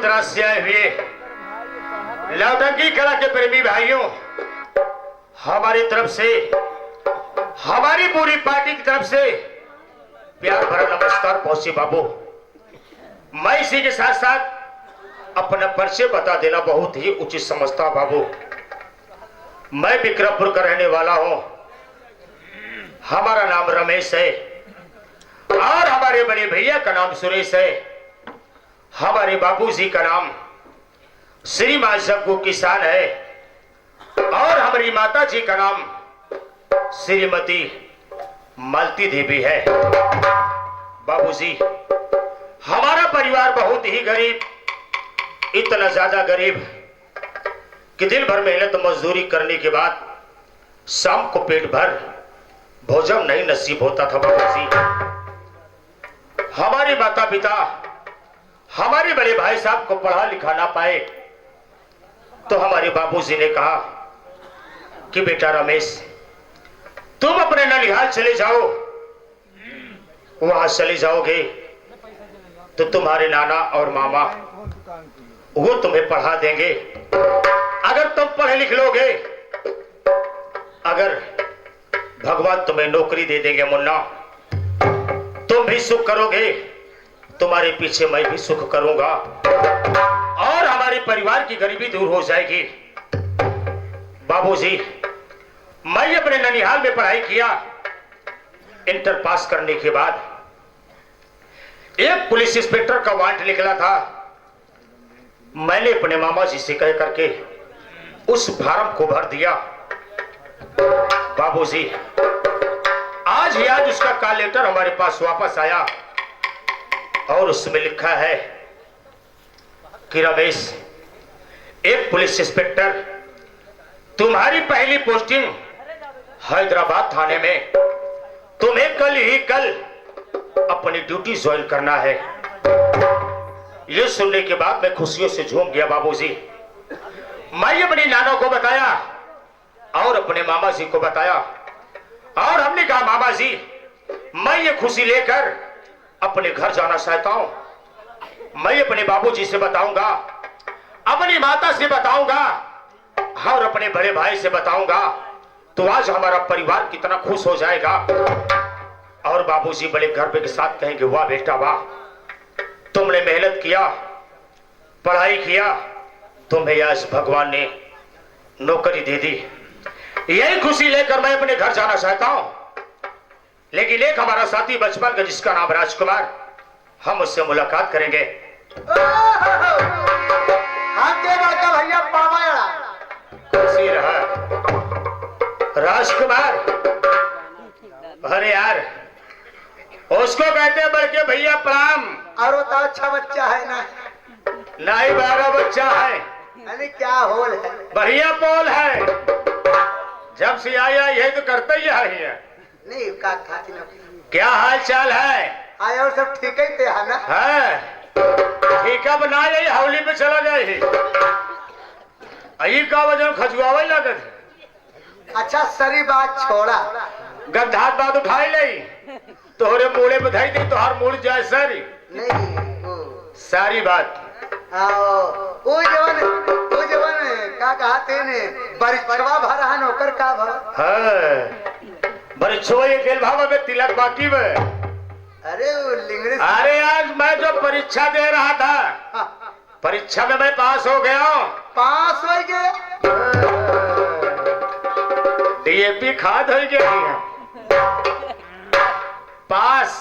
मद्रास से आए हुए लौटंकी कला के प्रेमी भाइयों, हमारी तरफ से, हमारी पूरी पार्टी की तरफ से प्यार भरा नमस्कार पहुंचे बाबू। मैं इसी के साथ साथ अपना परिचय बता देना बहुत ही उचित समझता बाबू। मैं विक्रमपुर का रहने वाला हूं। हमारा नाम रमेश है और हमारे बड़े भैया का नाम सुरेश है। हमारे बाबूजी का नाम श्रीमान जग्गू किसान है और हमारी माता जी का नाम श्रीमती मालती देवी है। बाबूजी, हमारा परिवार बहुत ही गरीब, इतना ज्यादा गरीब कि दिन भर मेहनत मजदूरी करने के बाद शाम को पेट भर भोजन नहीं नसीब होता था। बाबूजी, हमारे माता पिता हमारे बड़े भाई साहब को पढ़ा लिखा ना पाए तो हमारे बाबूजी ने कहा कि बेटा रमेश, तुम अपने ननिहाल चले जाओ। वहां चले जाओगे तो तुम्हारे नाना और मामा वो तुम्हें पढ़ा देंगे। अगर तुम पढ़े लिख लोगे, अगर भगवान तुम्हें नौकरी दे देंगे मुन्ना, तुम भी सुख करोगे, तुम्हारे पीछे मैं भी सुख करूंगा और हमारे परिवार की गरीबी दूर हो जाएगी। बाबूजी, मैं अपने ननिहाल में पढ़ाई किया। इंटर पास करने के बाद एक पुलिस इंस्पेक्टर का वांट निकला था। मैंने अपने मामा जी से कह करके उस फार्म को भर दिया। बाबूजी, आज ही आज उसका कॉल लेटर हमारे पास वापस आया और उसमें लिखा है कि रमेश, एक पुलिस इंस्पेक्टर, तुम्हारी पहली पोस्टिंग हैदराबाद थाने में, तुम्हें कल ही कल अपनी ड्यूटी ज्वाइन करना है। यह सुनने के बाद मैं खुशियों से झूम गया। बाबूजी, मैं अपने नाना को बताया और अपने मामा जी को बताया और हमने कहा मामा जी, मैं ये खुशी लेकर अपने घर जाना चाहता हूं। मैं अपने बाबूजी से बताऊंगा, अपनी माता से बताऊंगा और अपने बड़े भाई से बताऊंगा तो आज हमारा परिवार कितना खुश हो जाएगा। और बाबूजी बड़े गर्व के साथ कहेंगे, वाह बेटा वाह, तुमने मेहनत किया, पढ़ाई किया, तुम्हें आज भगवान ने नौकरी दे दी। यही खुशी लेकर मैं अपने घर जाना चाहता हूं। लेकिन एक हमारा साथी बचपन का जिसका नाम राजकुमार, हम उससे मुलाकात करेंगे। भैया खुशी रहा राजकुमार। अरे यार, उसको कहते हैं बड़के भैया प्रणाम। और तो अच्छा बच्चा है ना? नहीं, 12 बच्चा है। अरे क्या होल है? बढ़िया बोल है। जब से आया यही तो करते ही है। नहीं का खाती ना। क्या हाल चाल है? आया और सब ठीक ही थे है ना? है ठीक है, बना यही हवली पे चला जाए। यही का वजन खजुआवा लगे। अच्छा सरी बात छोड़ा, गद्दार बात उठाई नहीं, तोहरे मूले बधाई दी, तोहर मूल जाए सारी नहीं सारी बात। वो जवन का कहते ने बरिछवा भरा है नौकर का भर। हाँ, बरिछवा ये गेल भाव में तिलक बाकी में। अरे वो लिंगड़ी। अरे आज मैं जो परीक्षा दे रहा था, परीक्षा में मैं पास हो गया। पास हो गया? डीएपी खाद हो गया पास।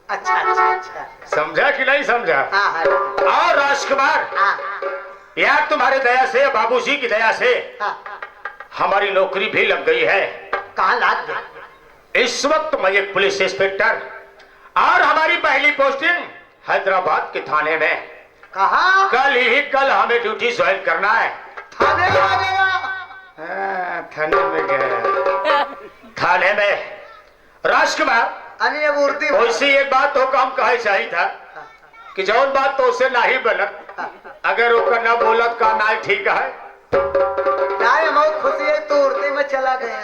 अच्छा अच्छा अच्छा, समझा कि नहीं समझा? हाँ। और राजकुमार, यार तुम्हारे दया से, बाबूजी की दया से हमारी नौकरी भी लग गई है। कहाँ लग गई? इस वक्त मैं एक पुलिस इंस्पेक्टर और हमारी पहली पोस्टिंग हैदराबाद के थाने में। कहाँ? कल हमें ड्यूटी ज्वाइन करना है। थाने में आ गया? थाने में गया। थाने में राजकुमार, अरे अब उर्दी वैसी एक बात तो काम कहे चाहिए था कि जौन बात तो उसे नहीं बनत, अगर वो ना बोलत का ना ठीक है। नहीं, बहुत खुशी है, तो उर्दी में चला गया।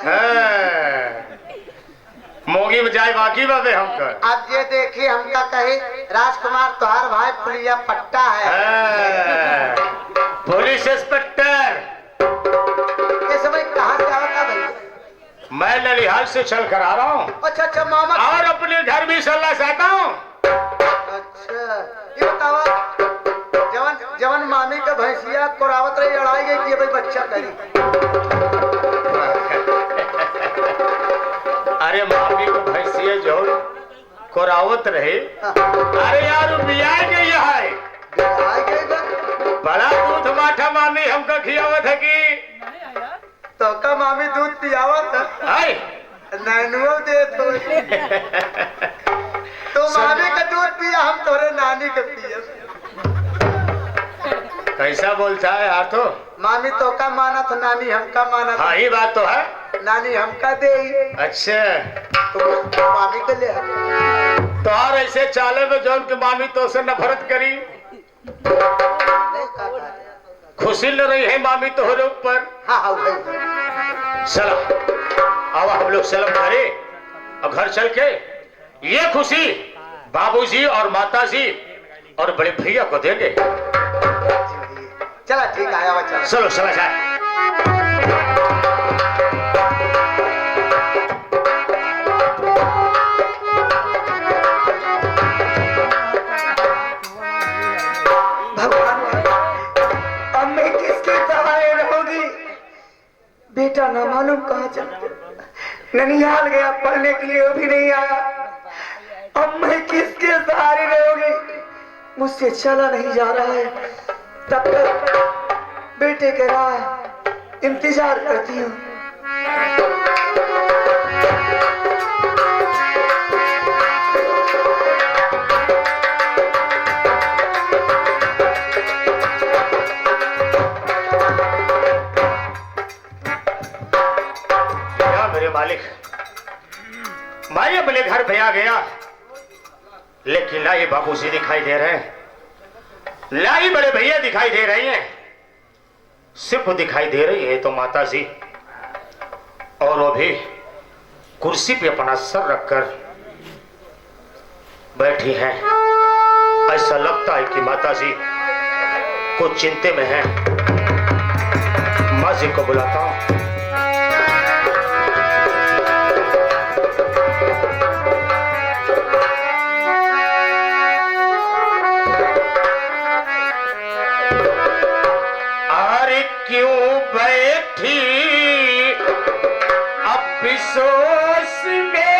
मोगी बजाय बाकी बाबे हमका। अब ये देखिए हमका कहे राजकुमार तुहार भाई पुलिया पट्टा है। Police inspector. ये समय कहाँ से आता भाई? मैं नलिहाल से चल कर आ रहा हूँ। अच्छा अच्छा मामा। और अपने घर भी सलाह चाहता हूँ। अच्छा ये बतावा जवन जवन मामी का भैंसिया कोरावत रही लड़ाई गई कि भाई बच्चा करी। अरे मामी को भैंसिया जो कोरावत रहे। अरे यार बियाह गई है। बियाह गई बा? बड़ा दूध माठा मामी हमको खियावत है कि तो का मामी दूध पियावत है? नैनुओ दे तो मामी का दूध पिया हम तोरे नानी का पिया। कैसा बोलता है यार? तो मामी तो का माना था नानी हमका माना था। हाँ ये बात तो है। नानी हमका दे। अच्छा तो मामी को ले तो और ऐसे चाले में जौन की मामी तो से नफरत करी। खुशी न रही है मामी तोहरे ऊपर। हाँ हाँ भाई। चला अब हम लोग चलो घरे और घर चल के ये खुशी बाबूजी और माताजी और बड़े भैया को देंगे। चला ठीक आया बच्चा। चलो चला जाए। बेटा न मालूम कहाँ चल ननिहाल गया पढ़ने के लिए, वो भी नहीं आया। अब मैं किसके सहारे रहूंगी? मुझसे चला नहीं जा रहा है। तब तक बेटे के राह इंतजार करती हूँ। मालिक मैं अपने घर पे आ गया, लेकिन ना ये बाबूजी दिखाई दे रहे हैं, ना ही बड़े भैया दिखाई दे रही हैं, सिर्फ दिखाई दे रही है तो माता जी, और वो भी कुर्सी पे अपना सर रखकर बैठी हैं। ऐसा लगता है कि माता जी कुछ चिंता में हैं। माँ जी को बुलाता हूं। अफसोस में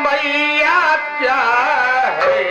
मैया क्या है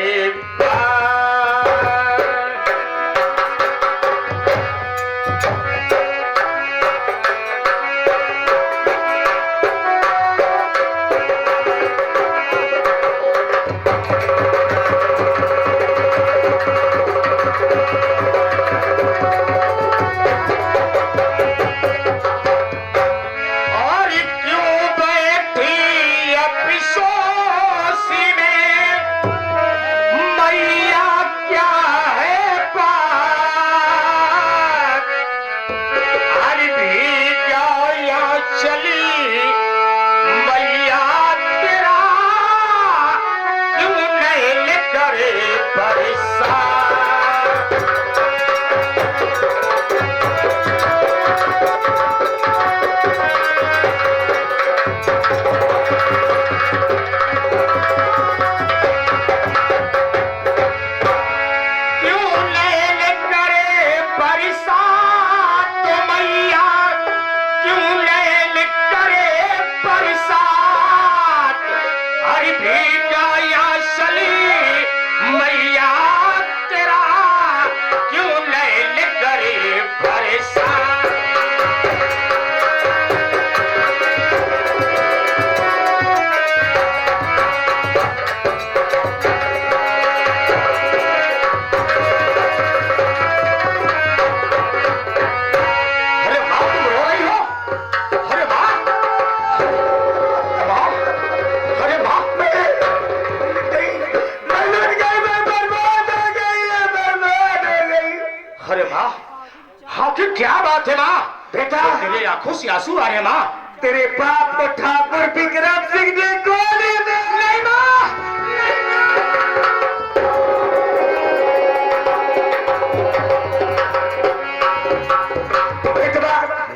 आंखों से आंसू आ रहे माँ। तेरे बाप को ठाकुर विक्रम सिंह ने गोली नहीं मार।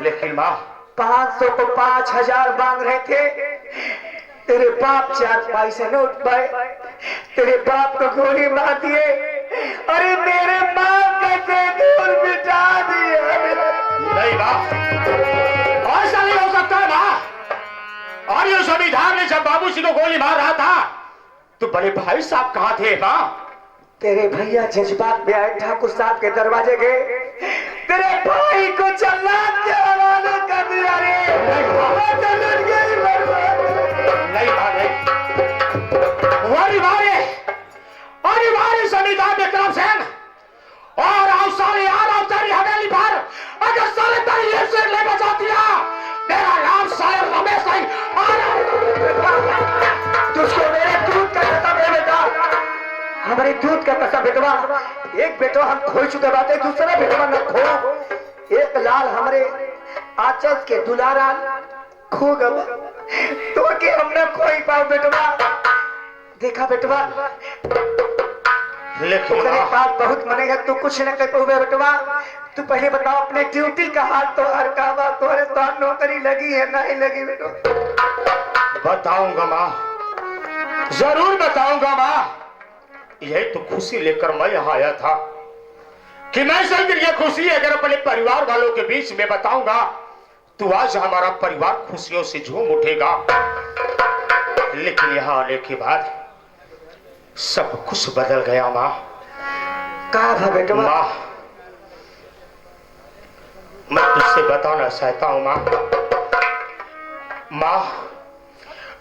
लेकिन माँ 500 को 5000 मांग रहे थे, तेरे बाप 4 पैसे नोट पाए, तेरे बाप को गोली मार दिए। अरे मेरे माँ का दूर बिठा दिए। नहीं माँ, ऐसा नहीं हो सकता है माँ। और ये जमींदार ने जब बाबूजी को गोली मार रहा था तो बड़े भाई साहब कहाँ थे माँ? तेरे भैया जज्बात में आए, ठाकुर साहब के दरवाजे गए, तेरे भाई को जल्लाद के हवाले कर दिया। रे नहीं माँ, अनिवार्य जमींदार विक्रम सिंह और अवसारी तेरी हवेली पर अगर साले तेरी से ले बचा दिया, मेरा नाम साले रमेश नहीं। तुझको मेरे दूध का कसम है बेटा, हमारे दूध का कसम बेटवा। एक बेटवा हम खो चुके बात है, दूसरा बेटवा न खो। एक लाल हमारे आंचल के दुलारा खो गए, तो के हमने खोई पाओ बेटवा। देखा बेटवा, लेकिन तेरे पास बहुत मनेगा, तू कुछ न कर पाओगे बेटवा। तू पहले बताओ अपने ड्यूटी का हाल, तो हर काम तोरे तो नौकरी लगी है नहीं लगी बेटवा? बताऊंगा माँ, जरूर बताऊंगा माँ। यही तो खुशी लेकर मैं यहाँ आया था कि मैं सही ये खुशी अगर अपने परिवार वालों के बीच में बताऊंगा तो आज हमारा परिवार खुशियों से झूम उठेगा। लेकिन यहाँ आने के बाद सब कुछ बदल गया माँ। कहा था बेटवा? माँ, मैं तुझसे बताना चाहता हूँ माँ। माँ,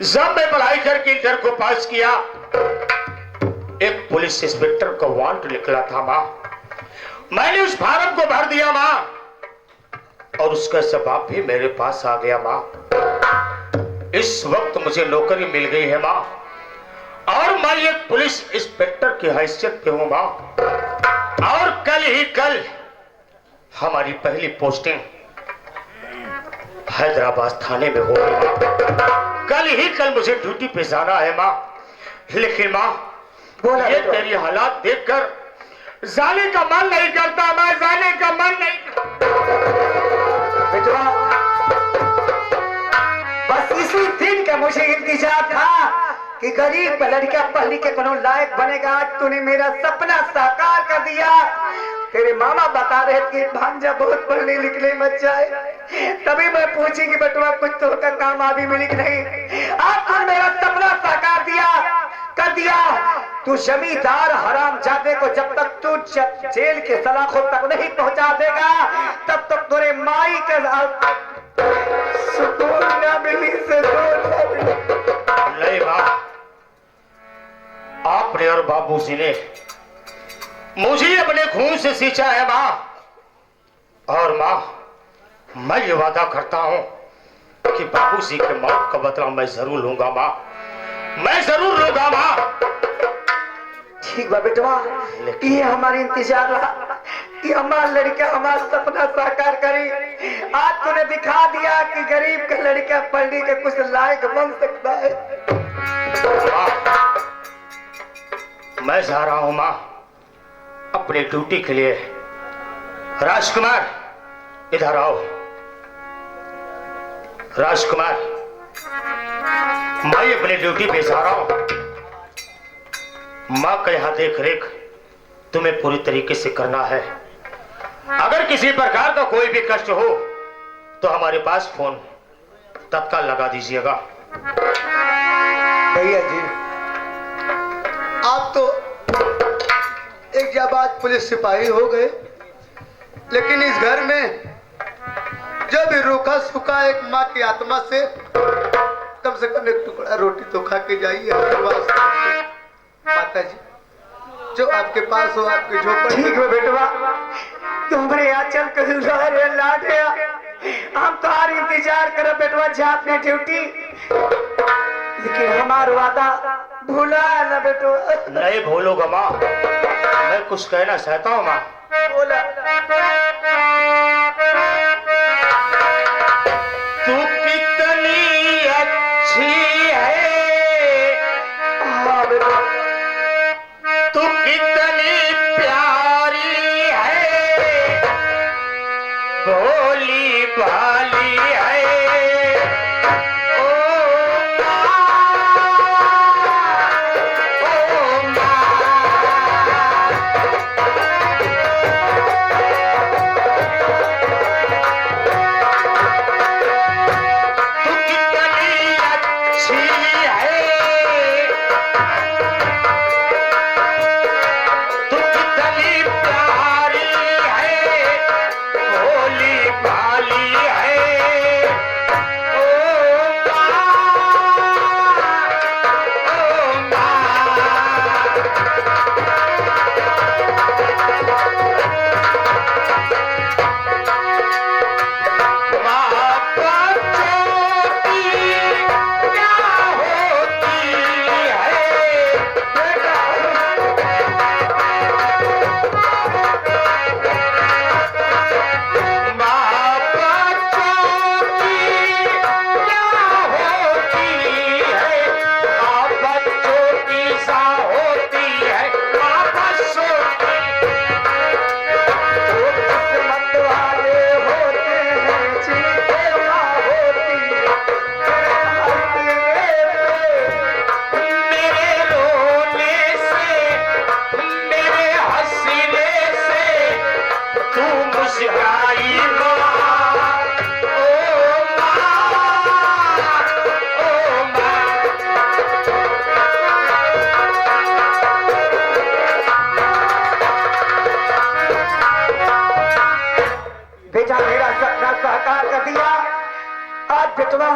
जब मैं पढ़ाई करके इंटर को पास किया, एक पुलिस इंस्पेक्टर का वारंट निकला था माँ। मैंने उस फार्म को भर दिया माँ, और उसका जवाब भी मेरे पास आ गया माँ। इस वक्त मुझे नौकरी मिल गई है माँ, और मैं एक पुलिस इंस्पेक्टर की हैसियत पे हूँ माँ। और कल हमारी पहली पोस्टिंग हैदराबाद थाने में होगी। कल मुझे ड्यूटी पे जाना है माँ। लेकिन माँ, ये तेरी हालात देखकर जाने का मन नहीं करता, मैं जाने का मन नहीं बेटवा। बस इसी दिन का मुझे इंतजार था कि गरीब लड़का पढ़ के कोनो लायक बनेगा। आज तूने मेरा सपना साकार कर दिया। तेरे मामा बता रहे थे भांजा बहुत पढ़ने लिखने मत जाए, तभी मैं पूछी कि बेटवा कुछ तो का काम अभी मिली कि नहीं। आज तूने मेरा सपना साकार कर दिया। तू जमींदार हरामजादे को जब तक तू जेल के सलाखों तक नहीं पहुंचा देगा, तब तक तेरे माई के सुकून न मिली, सुकून न मिली। नहीं माँ, आपने और बाबूजी ने मुझे अपने खून से सींचा है माँ। और माँ, मैं ये वादा करता हूँ कि बाबूजी के मौत का बदला मैं जरूर लूंगा माँ, मैं जरूर लूंगा माँ। ठीक बा बेटवा, ये हमारी इंतजार रहा कि हमारा लड़का हमारा सपना साकार करे। आज तूने दिखा दिया कि गरीब का लड़का पढ़ने के कुछ लायक बन सकता है। मैं जा रहा हूं माँ अपने ड्यूटी के लिए। राजकुमार, इधर आओ। राजकुमार, मैं अपनी ड्यूटी पे जा रहा हूं। माँ का यहाँ देख रेख तुम्हें पूरी तरीके से करना है। अगर किसी प्रकार का कोई भी कष्ट हो तो हमारे पास फोन तत्काल लगा दीजिएगा। भैया जी, आप तो एक जाबाज पुलिस सिपाही हो गए, लेकिन इस घर में जो भी रूखा सूखा एक माँ की आत्मा से कम से कम एक टुकड़ा रोटी तो खा के जाइए। माता जी, जो आपके पास हो आपकी झोपड़ी। ठीक है बेटवा, तुम्हारे यहाँ चल कर लाडे, हम तुम्हारा इंतजार करो बेटवा, जा अपने ड्यूटी। लेकिन हमारा वादा भूला ना बेटवा। नहीं भूलूंगा माँ, मैं कुछ कहना चाहता हूँ माँ। बोला। तू कितने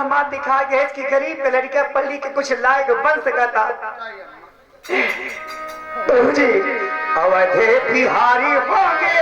रहमान दिखा गया कि गरीब का लड़का पढ़ के कुछ लायक बन सका था। बहू जी अवधे बिहारी होंगे